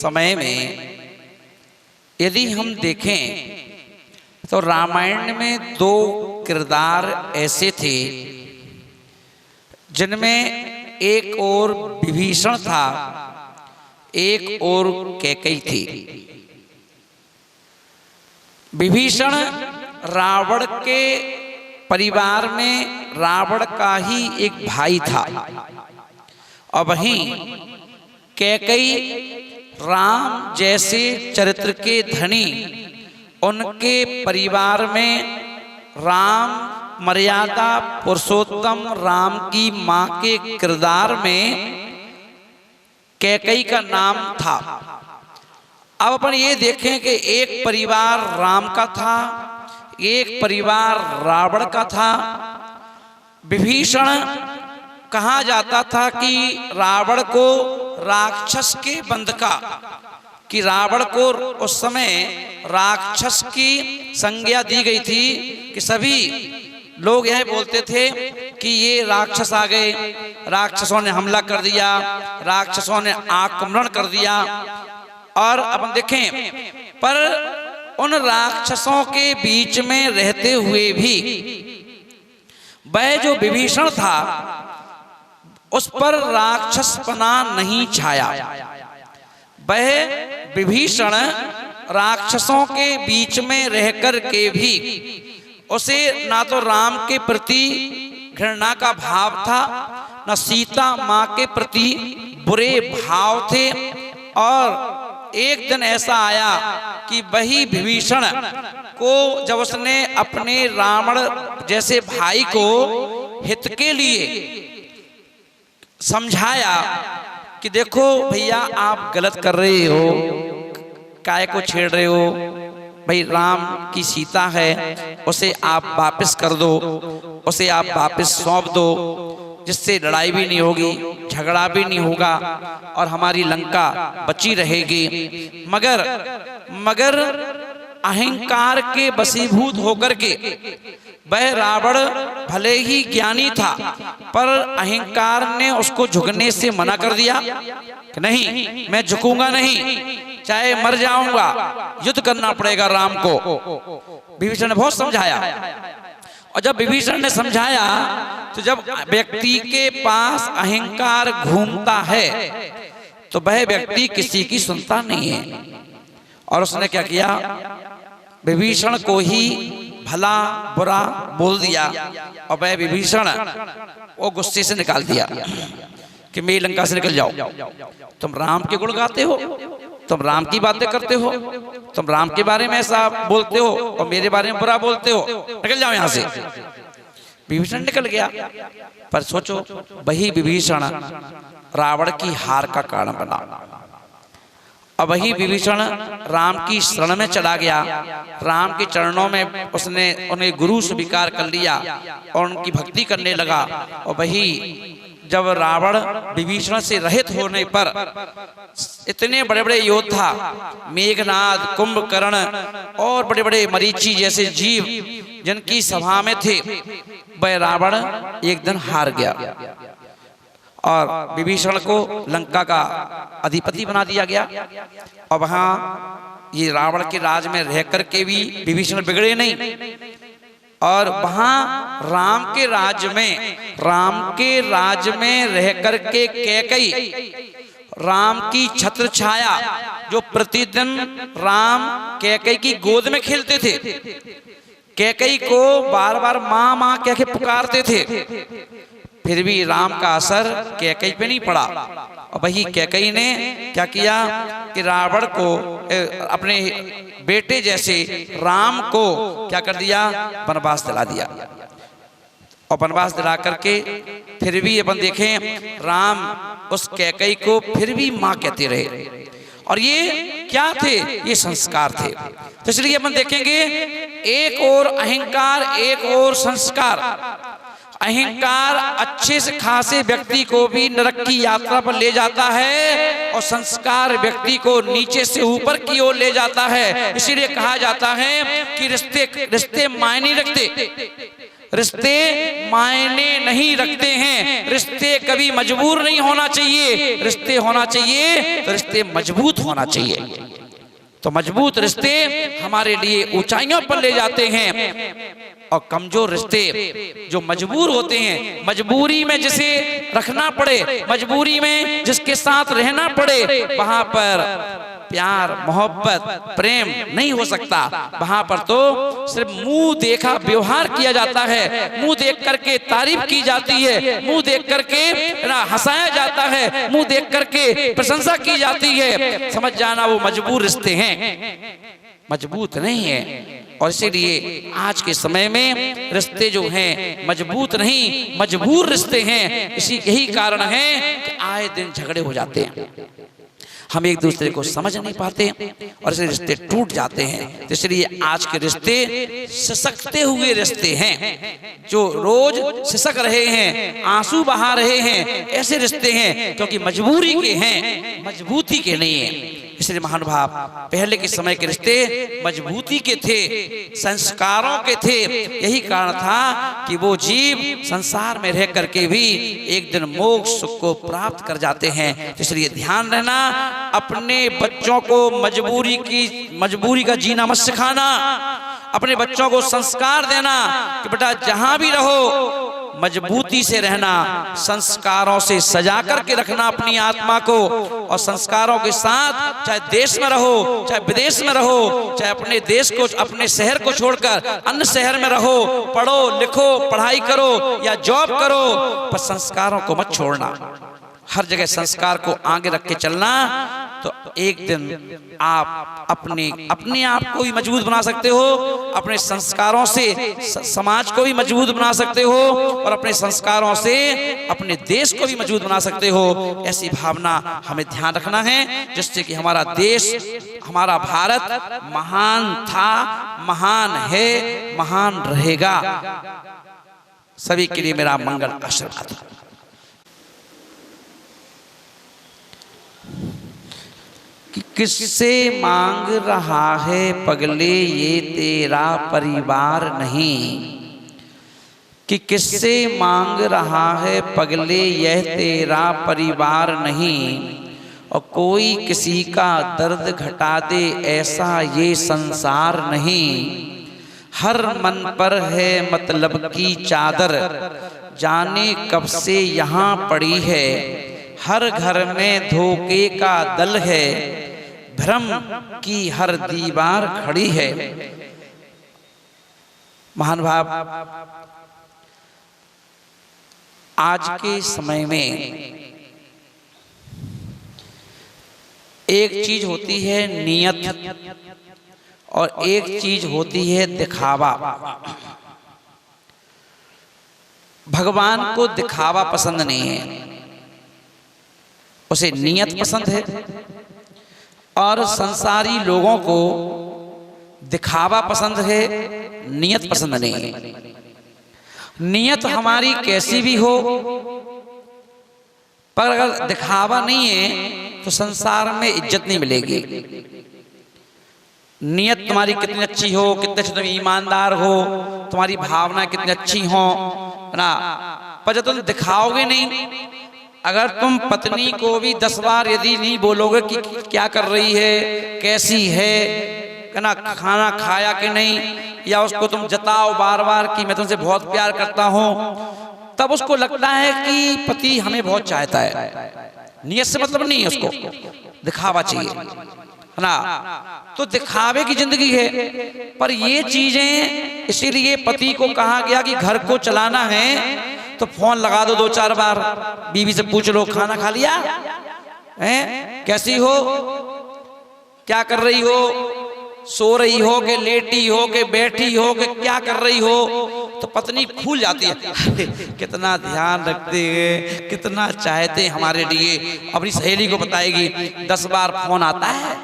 समय में यदि हम देखें तो रामायण में दो किरदार ऐसे थे जिनमें एक और विभीषण था, एक और कैकेयी थी। विभीषण रावण के परिवार में रावण का ही एक भाई था और वहीं कैकेयी राम जैसे चरित्र के धनी उनके परिवार में राम मर्यादा पुरुषोत्तम राम की मां के किरदार में कैकेयी का नाम था। अब अपन ये देखें कि एक परिवार राम का था, एक परिवार रावण का था। विभीषण कहा जाता था कि रावण को राक्षस के बंध का, कि रावण को उस समय राक्षस की संज्ञा दी गई थी कि सभी लोग यह बोलते थे कि ये राक्षस आ गए, राक्षसों ने हमला कर दिया, राक्षसों ने आक्रमण कर दिया। और अब देखें, पर उन राक्षसों के बीच में रहते हुए भी वह जो विभीषण था उस पर राक्षसपना नहीं छाया। वह विभीषण राक्षसों के बीच में रहकर के भी उसे ना तो राम के प्रति घृणा का भाव था, न सीता मां के प्रति बुरे भाव थे। और एक दिन ऐसा आया कि वही विभीषण को जब उसने अपने रावण जैसे भाई को हित के लिए समझाया कि देखो भैया आप गलत कर रहे हो, काय को छेड़ रहे हो, भाई राम की सीता है उसे आप वापस कर दो, उसे आप वापस सौंप दो, जिससे लड़ाई भी नहीं होगी, झगड़ा भी नहीं होगा और हमारी लंका बची रहेगी। मगर अहंकार के वशीभूत होकर के वह रावण भले ही ज्ञानी था पर अहंकार ने उसको झुकने से मना कर दिया कि नहीं, मैं झुकूंगा नहीं, चाहे मर जाऊंगा, युद्ध करना पड़ेगा राम को। विभीषण ने बहुत समझाया और जब विभीषण ने समझाया तो जब व्यक्ति के पास अहंकार घूमता है तो वह व्यक्ति किसी की सुनता नहीं है। और उसने क्या किया, विभीषण को ही भला बुरा बोल दिया और वह विभीषण वो गुस्से से निकाल दिया कि मेरी लंका से निकल जाओ, तुम राम के गुण गाते हो, तुम राम की बातें करते हो, तुम राम के बारे में ऐसा बोलते हो और मेरे बारे में बुरा बोलते हो, निकल जाओ यहां से। विभीषण निकल गया। पर सोचो, वही विभीषण रावण की हार का कारण बना। अब वही विभीषण राम की शरण में चला गया, राम के चरणों में उसने उन्हें गुरु स्वीकार कर लिया और उनकी भक्ति करने लगा। और वही जब रावण विभीषण से रहित होने पर इतने बड़े बड़े योद्धा मेघनाद, कुंभकर्ण और बड़े बड़े मरीचि जैसे जीव जिनकी सभा में थे, वह रावण एक दिन हार गया और विभीषण को लंका का अधिपति बना दिया गया। और वहां ये रावण के राज में रह करके भी विभीषण बिगड़े नहीं और वहां राम के राज में रह करके कैकेयी राम की छत्र छाया, जो प्रतिदिन राम कैकेयी की गोद में खेलते थे, कैकेयी को बार बार मां मां कह के पुकारते थे, फिर भी राम का असर कैकेयी पे नहीं पड़ा। और वही कैकेयी ने क्या किया कि रावण को अपने बेटे जैसे राम को क्या कर दिया, वनवास दिला दिया। और वनवास दिला करके फिर भी अपन देखें राम उस कैकेयी को फिर भी मां कहते रहे। और ये क्या थे, ये संस्कार थे। तो इसलिए अपन देखेंगे एक और अहंकार, एक और संस्कार। अहंकार अच्छे से खासे व्यक्ति को भी नरक की यात्रा पर ले जाता है और संस्कार व्यक्ति को नीचे से ऊपर की ओर ले जाता है। इसीलिए कहा जाता है कि रिश्ते मायने रखते, रिश्ते मायने नहीं रखते हैं, रिश्ते कभी मजबूर नहीं होना चाहिए, रिश्ते होना चाहिए तो रिश्ते मजबूत होना चाहिए। तो मजबूत रिश्ते हमारे लिए ऊंचाइयों पर ले जाते हैं और कमजोर रिश्ते जो मजबूर होते हैं, मजबूरी में जिसे रखना पड़े, मजबूरी में जिसके साथ रहना पड़े, वहां पर प्यार मोहब्बत प्रेम नहीं हो सकता। वहां पर तो सिर्फ मुंह देखा व्यवहार किया जाता है, मुंह देख करके तारीफ की जाती है, मुंह देख करके हंसाया जाता है, मुंह देख करके प्रशंसा की जाती है। समझ जाना वो मजबूर रिश्ते हैं, मजबूत नहीं है। और इसीलिए आज के समय में रिश्ते जो हैं मजबूत नहीं, मजबूर रिश्ते हैं। यही कारण है कि आए दिन झगड़े हो जाते हैं, हम एक दूसरे को समझ नहीं पाते और ऐसे रिश्ते टूट जाते हैं। तो इसलिए आज के रिश्ते सिसकते हुए रिश्ते हैं, जो रोज सिसक रहे हैं, आंसू बहा रहे हैं, ऐसे रिश्ते हैं क्योंकि मजबूरी के हैं, मजबूती के नहीं है। इसलिए महानुभाव पहले के समय के रिश्ते मजबूती के थे, संस्कारों के थे। यही कारण था कि वो जीव संसार में रह करके भी एक दिन मोक्ष सुख को प्राप्त कर जाते हैं। इसलिए ध्यान रहना, अपने बच्चों को मजबूरी का जीना मत सिखाना, अपने बच्चों को संस्कार देना कि बेटा जहां भी रहो मजबूती से रहना, संस्कारों से सजा करके रखना अपनी आत्मा को, और संस्कारों के साथ चाहे देश में रहो चाहे विदेश में रहो, चाहे अपने देश को अपने शहर को छोड़कर अन्य शहर में रहो, पढ़ो लिखो पढ़ाई करो या जॉब करो, पर संस्कारों को मत छोड़ना। हर जगह संस्कार को आगे रख के चलना, तो एक दिन आप अपने आप को भी मजबूत बना सकते हो, अपने संस्कारों से समाज को भी मजबूत बना सकते हो, और अपने संस्कारों से अपने देश को भी मजबूत बना सकते हो। ऐसी भावना हमें ध्यान रखना है, जिससे कि हमारा देश, हमारा भारत महान था, महान है, महान रहेगा। सभी के लिए मेरा मंगल आशीर्वाद। कि किससे मांग रहा है पगले ये तेरा परिवार नहीं, कि किससे मांग रहा है पगले यह तेरा परिवार नहीं, और कोई किसी का दर्द घटा दे ऐसा ये संसार नहीं। हर मन पर है मतलब की चादर, जाने कब से यहाँ पड़ी है, हर घर में धोखे का दल है, भ्रम की हर दीवार खड़ी है। महानुभाव, आज के समय में एक चीज होती है नियत और एक चीज होती है दिखावा। भगवान को दिखावा पसंद नहीं है, उसे नियत पसंद है, और संसारी लोगों को दिखावा पसंद है, नियत पसंद नहीं है। नियत हमारी कैसी भी हो, पर अगर दिखावा नहीं है तो संसार में इज्जत नहीं मिलेगी। नियत तुम्हारी कितनी अच्छी हो, कितने तुम ईमानदार हो, तुम्हारी भावना कितनी अच्छी हो ना, पर जब तुम दिखाओगे नहीं, अगर तुम पत्नी को भी 10 बार यदि नहीं बोलोगे कि क्या कर रही है, कैसी है ना, खाना खाया कि नहीं, या उसको तुम जताओ बार बार कि मैं तुमसे बहुत प्यार करता हूं, तब उसको लगता है कि पति हमें बहुत चाहता है। नियत से मतलब नहीं है, उसको दिखावा चाहिए, है ना। तो दिखावे की जिंदगी है। पर ये चीजें, इसीलिए पति को कहा गया कि घर को चलाना है तो फोन लगा दो 2-4 बार, बीवी से पूछ लो खाना खा लिया है, कैसी हो, क्या कर रही हो, सो रही हो कि लेटी हो कि बैठी हो कि क्या कर रही हो, तो पत्नी खुल जाती है। कितना ध्यान रखते हैं, कितना चाहते हैं हमारे लिए। अपनी सहेली को बताएगी, 10 बार फोन आता है,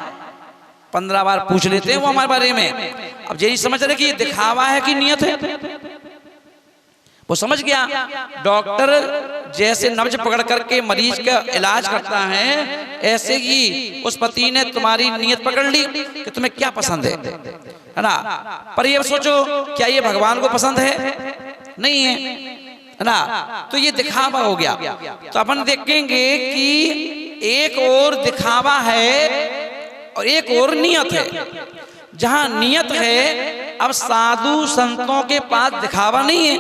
15 बार पूछ लेते हैं वो हमारे बारे में। अब यही समझ रहे कि ये दिखावा है कि नियत है। वो समझ गया, डॉक्टर जैसे नब्ज पकड़ करके मरीज का इलाज करता है, ऐसे ही उस पति ने तुम्हारी नियत पकड़ ली कि तुम्हें क्या पसंद है ना। पर ये सोचो, क्या ये भगवान को पसंद है? नहीं है ना। तो ये दिखावा हो गया। तो अपन देखेंगे कि एक और दिखावा है और एक और नियत है। जहां नियत है, अब साधु संतों के पास दिखावा नहीं है,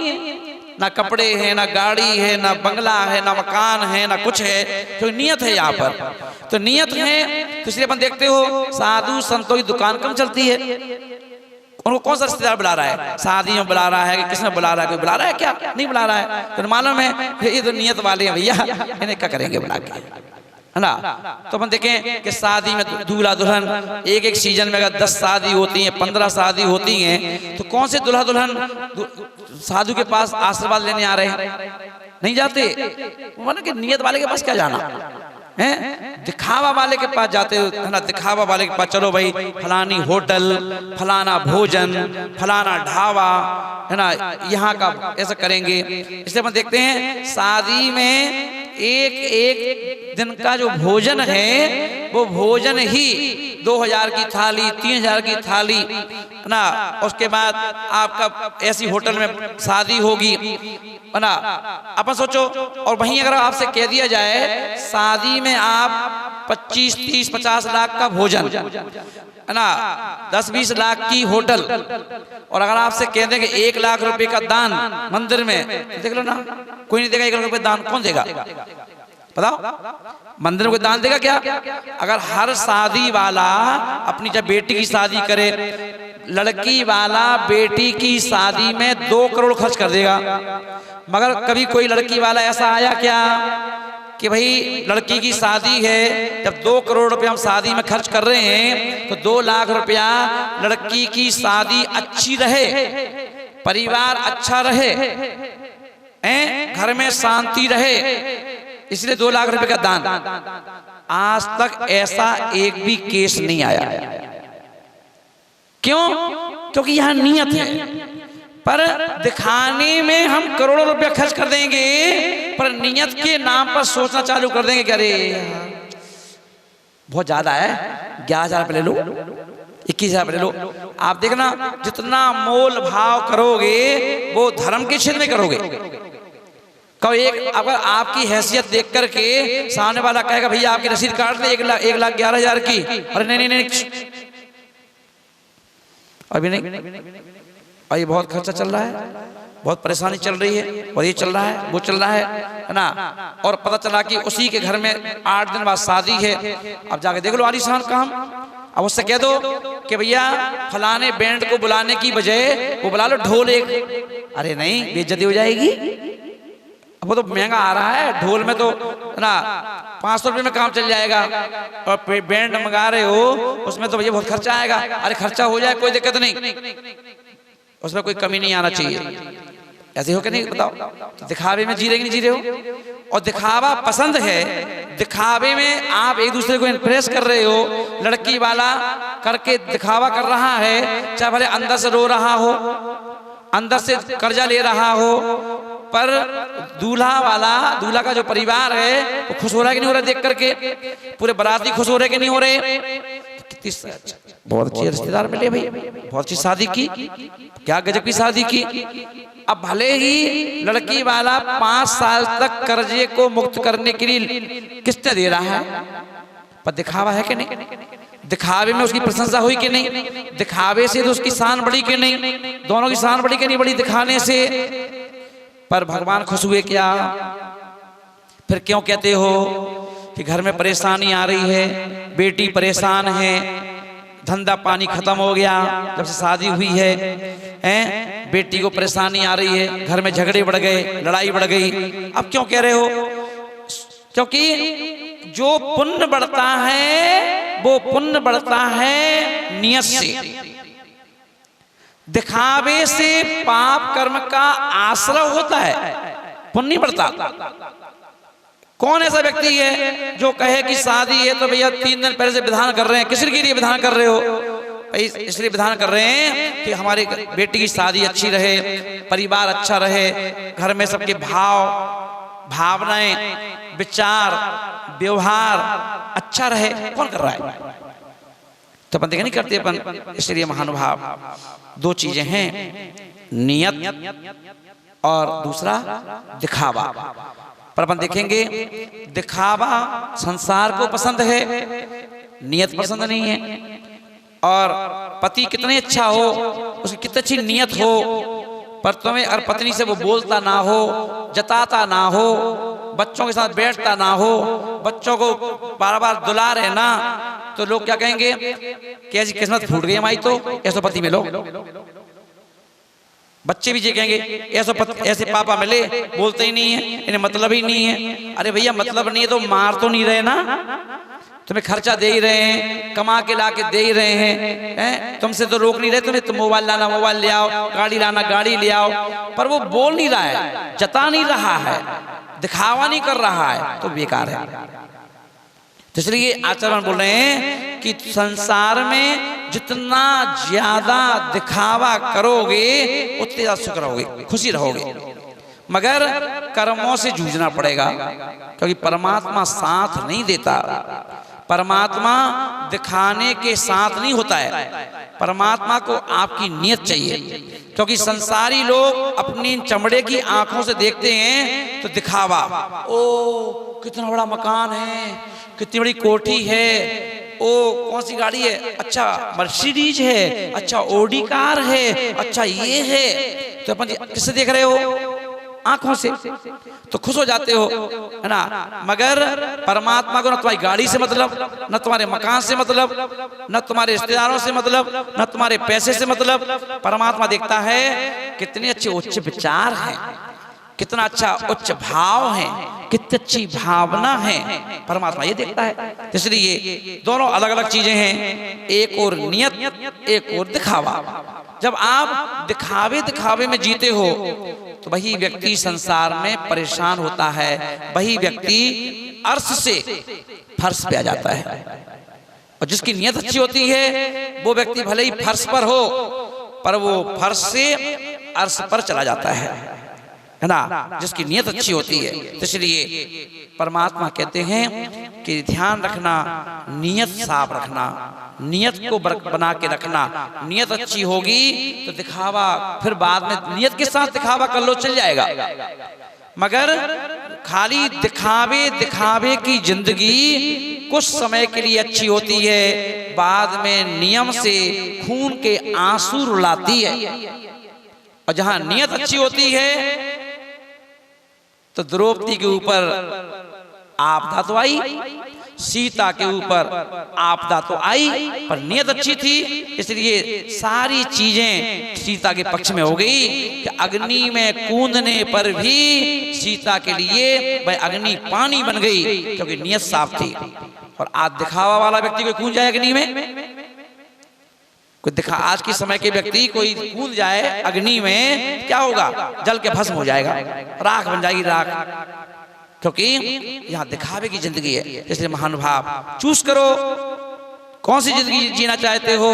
ना कपड़े हैं, ना गाड़ी है, ना बंगला है, ना मकान है, ना कुछ है, तो नियत है यहाँ पर। तो नियत है, तो इसलिए अपन देखते हो साधु संतों की दुकान कम चलती है। उनको कौन सा रिश्तेदार बुला रहा है? शादी में बुला रहा है कि किसने बुला रहा है? कोई बुला रहा है क्या? नहीं बुला रहा है। तो मालूम है ये तो नियत वाले हैं भैया, इन्हें क्या करेंगे बुला के, है ना। तो अपन देखें कि शादी में दूल्हा दुल्हन एक एक सीजन में अगर 10 शादी होती हैं, 15 शादी होती हैं, तो कौन से दूल्हा दुल्हन साधु के पास आशीर्वाद लेने आ रहे हैं? नहीं जाते। माना कि नियत वाले के पास क्या जाना है, दिखावा वाले के पास जाते हो, है ना। दिखावा वाले के पास चलो भाई, फलानी होटल, फलाना भोजन, फलाना ढाबा, है ना, यहाँ का ऐसा करेंगे। इसलिए अपन देखते हैं शादी में एक एक दिन का जो भोजन है, वो भोजन ही 2000 की थाली, 3000 की थाली, है ना। उसके बाद आपका ऐसी होटल में शादी होगी, है ना। अपन सोचो, और वहीं अगर आपसे कह दिया जाए शादी में आप 25, 30, 50 लाख का भोजन, है ना, 10-20 लाख की होटल, और अगर आपसे कह दें कि 1 लाख रुपए का दान मंदिर में, देख लो ना, कोई नहीं देगा 1 लाख रुपए दान। कौन देगा बताओ? मंदिर में कोई दान देगा क्या? अगर हर शादी वाला अपनी जब बेटी की शादी करे, लड़की वाला बेटी की शादी में 2 करोड़ खर्च कर देगा, मगर कभी कोई लड़की वाला ऐसा आया क्या कि भाई लड़की की शादी है, जब 2 करोड़ रुपया हम शादी में खर्च कर रहे हैं, तो 2 लाख रुपया लड़की की शादी अच्छी रहे, परिवार अच्छा रहे, घर में शांति रहे, इसलिए 2 लाख रुपए का दान। आज तक ऐसा एक भी केस नहीं आया। क्यों? क्योंकि यहां नियत है। पर दिखाने में हम करोड़ों रुपया खर्च कर देंगे, पर नियत के नाम पर सोचना चालू कर देंगे कि अरे बहुत ज्यादा है, 11,000 रुपये ले लो, 21,000 रुपये ले लो। आप देखना, जितना मोल भाव करोगे वो धर्म के क्षेत्र में करोगे। एक अगर आपकी हैसियत देख करके सामने वाला कहेगा भैया आपकी रसीद काट दे 1,11,000 की, अरे नहीं नहीं नहीं, अभी नहीं, और ये बहुत खर्चा चल रहा है, बहुत परेशानी चल रही है, और ये चल रहा है, वो चल रहा है ना। और पता चला कि उसी के घर में 8 दिन बाद शादी है। अब जाके देख लो आलीशान काम। अब उससे कह दो कि भैया फलाने बैंड को बुलाने की बजाय वो बुला लो ढोल एक। अरे नहीं, बेइज्जती हो जाएगी। वो तो महंगा आ रहा है, ढोल में तो ना 500 रुपये में काम चल जाएगा, और बैंड मंगा रहे हो उसमें तो भैया बहुत खर्चा आएगा। अरे खर्चा हो जाए कोई दिक्कत नहीं, उसमें कोई कमी नहीं आना चाहिए। ऐसे हो कि नहीं बताओ? तो दिखावे में जी रहे कि नहीं जी रहे हो? और दिखावा पसंद है, दिखावे में आप एक दूसरे को इम्प्रेस कर रहे हो, लड़की वाला करके दिखावा कर रहा है, चाहे भले अंदर से रो रहा हो, अंदर से कर्जा ले रहा हो, पर दूल्हा वाला, दूल्हा का जो परिवार है वो खुश हो रहा है कि नहीं हो रहा देख करके? पूरे बाराती खुश हो रहे कि नहीं हो रहे? कितनी बहुत अच्छे रिश्तेदार मिले भाई, बहुत अच्छी शादी की, क्या गजब की शादी की। अब भले ही लड़की वाला 5 साल तक कर्जे को मुक्त करने के लिए किस्तें दे रहा है, पर दिखावा है कि नहीं? दिखावे में उसकी प्रशंसा हुई कि नहीं? दिखावे से तो उसकी शान बढ़ी कि नहीं? दोनों की शान बढ़ी कि नहीं बढ़ी दिखाने से? पर भगवान खुश हुए क्या? फिर क्यों कहते हो कि घर में परेशानी आ रही है, बेटी परेशान है, धंधा पानी खत्म हो गया जब से शादी हुई है, बेटी को परेशानी आ रही है, घर में झगड़े बढ़ गए, लड़ाई बढ़ गई। अब क्यों कह रहे हो? क्योंकि जो पुण्य बढ़ता है वो पुण्य बढ़ता है नियत से। दिखावे से पाप कर्म का आश्रय होता है, पुण्य नहीं बढ़ता। कौन ऐसा व्यक्ति है जो कहे कि शादी है तो भैया 3 दिन पहले से विधान कर रहे हैं? किस लिए विधान कर रहे हो? इसलिए विधान कर रहे हैं कि हमारी बेटी की शादी अच्छी रहे, परिवार अच्छा रहे, घर में सबके भाव भावनाएं विचार व्यवहार अच्छा रहे। कौन कर रहा है? तो अपन देखा नहीं करते अपन। इसलिए महानुभाव 2 चीजें हैं, नियत और दूसरा दिखावा। पर अपन देखेंगे दिखावा संसार को पसंद है, नियत पसंद नहीं है। और पति कितने अच्छा हो, उसकी कितनी अच्छी नियत हो, पर तुम्हें अगर पत्नी से वो बोलता ना हो, जताता ना हो, बच्चों के साथ बैठता ना हो, बच्चों को बार बार दुला रहे ना, तो लोग क्या कहेंगे कि ऐसी किस्मत फूट गई हमारी, तो ऐसा पति मिलो। बच्चे भी ये कहेंगे ऐसे पापा मिले, बोलते ही नहीं है, इन्हें मतलब ही नहीं है। अरे भैया मतलब नहीं है तो मार तो नहीं रहे ना, तुम्हें खर्चा दे ही रहे हैं, कमा के ला के दे ही रहे हैं, तुमसे तो रोक नहीं रहे, तुम्हें तो मोबाइल लाना मोबाइल ले आओ, गाड़ी लाना गाड़ी ले आओ, पर वो बोल नहीं रहा है, जता नहीं रहा है, दिखावा नहीं कर रहा है, तो बेकार है। तो इसलिए आचरण बोल रहे हैं कि संसार में जितना ज्यादा दिखावा करोगे उतने ज्यादा सुख रहोगे, खुशी रहोगे, मगर कर्मों से जूझना पड़ेगा, क्योंकि परमात्मा साथ नहीं देता। परमात्मा दिखाने के साथ नहीं होता है, परमात्मा को आपकी नियत चाहिए। क्योंकि संसारी लोग अपनी चमड़े की आंखों से देखते हैं तो दिखावा, ओ कितना बड़ा मकान है, कितनी बड़ी कोठी है, ओ कौन सी गाड़ी है, अच्छा मर्सिडीज है, अच्छा ओडी कार है, अच्छा ये है, तो अपन किससे देख रहे हो, आंखों से, तो खुश हो जाते हो, है ना। मगर परमात्मा को न तुम्हारी गाड़ी से मतलब, न तुम्हारे मकान से मतलब, न तुम्हारे रिश्तेदारों से मतलब, न तुम्हारे पैसे से मतलब। परमात्मा देखता है कितने अच्छे उच्च विचार हैं, कितना अच्छा उच्च भाव है, कितनी अच्छी भावना है, परमात्मा ये देखता है। इसलिए दोनों अलग अलग चीजें हैं, एक और नियत, एक और दिखावा। जब आप दिखावे में जीते हो तो वही व्यक्ति संसार में परेशान होता है, वही व्यक्ति अर्श से फर्श पे आ जाता है। और जिसकी नियत अच्छी होती है वो व्यक्ति भले ही फर्श पर हो, पर वो फर्श से अर्श पर चला जाता है ना, जिसकी नियत अच्छी होती है। तो इसलिए परमात्मा कहते हैं कि ध्यान रखना, नियत साफ रखना, नियत को बना के रखना। नियत अच्छी होगी तो दिखावा फिर बाद में नियत के साथ दिखावा कर लो, चल जाएगा। मगर खाली दिखावे की जिंदगी कुछ समय के लिए अच्छी होती है, बाद में नियम से खून के आंसू रुलाती है। और जहां नियत अच्छी होती है तो द्रौपदी के ऊपर आपदा तो आई, सीता के ऊपर आपदा तो आई, पर नियत अच्छी थी, इसलिए सारी चीजें सीता के पक्ष में हो गई कि अग्नि में कूदने पर भी सीता के लिए वह अग्नि पानी बन गई, क्योंकि नियत साफ थी। और आज दिखावा वाला व्यक्ति कोई कूद जाए अग्नि में, आज के समय के व्यक्ति कोई कूद जाए अग्नि में, क्या होगा, जल के भस्म हो जाएगा, राख बन जाएगी राख, क्योंकि यहाँ दिखावे की जिंदगी है। इसलिए महानुभाव चूज करो कौन सी जिंदगी जीना चाहते हो।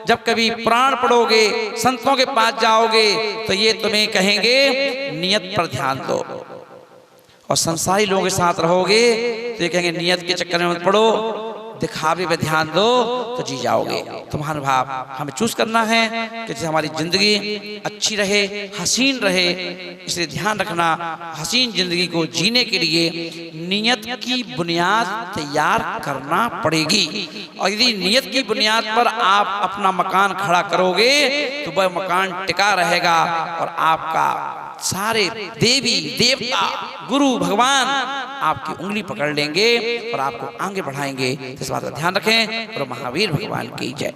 जब कभी प्राण पड़ोगे, संतों के पास जाओगे, तो ये तुम्हें कहेंगे नियत पर ध्यान दो, और संसारी लोगों के साथ रहोगे तो ये कहेंगे नियत के चक्कर में मत पड़ो, दिखावे पे ध्यान दो, तो जी जाओगे। तो महानुभाव हमें चूज करना है कि जैसे हमारी जिंदगी अच्छी रहे, हसीन रहे, इसलिए ध्यान रखना, हसीन जिंदगी को जीने के लिए नियत की बुनियाद तैयार करना पड़ेगी। और यदि नियत की बुनियाद पर आप अपना मकान खड़ा करोगे तो वह मकान टिका रहेगा, और आपका सारे देवी देवता गुरु भगवान आपकी उंगली पकड़ लेंगे और आपको आगे बढ़ाएंगे। इस बात का ध्यान रखें। और महावीर भगवान की जय।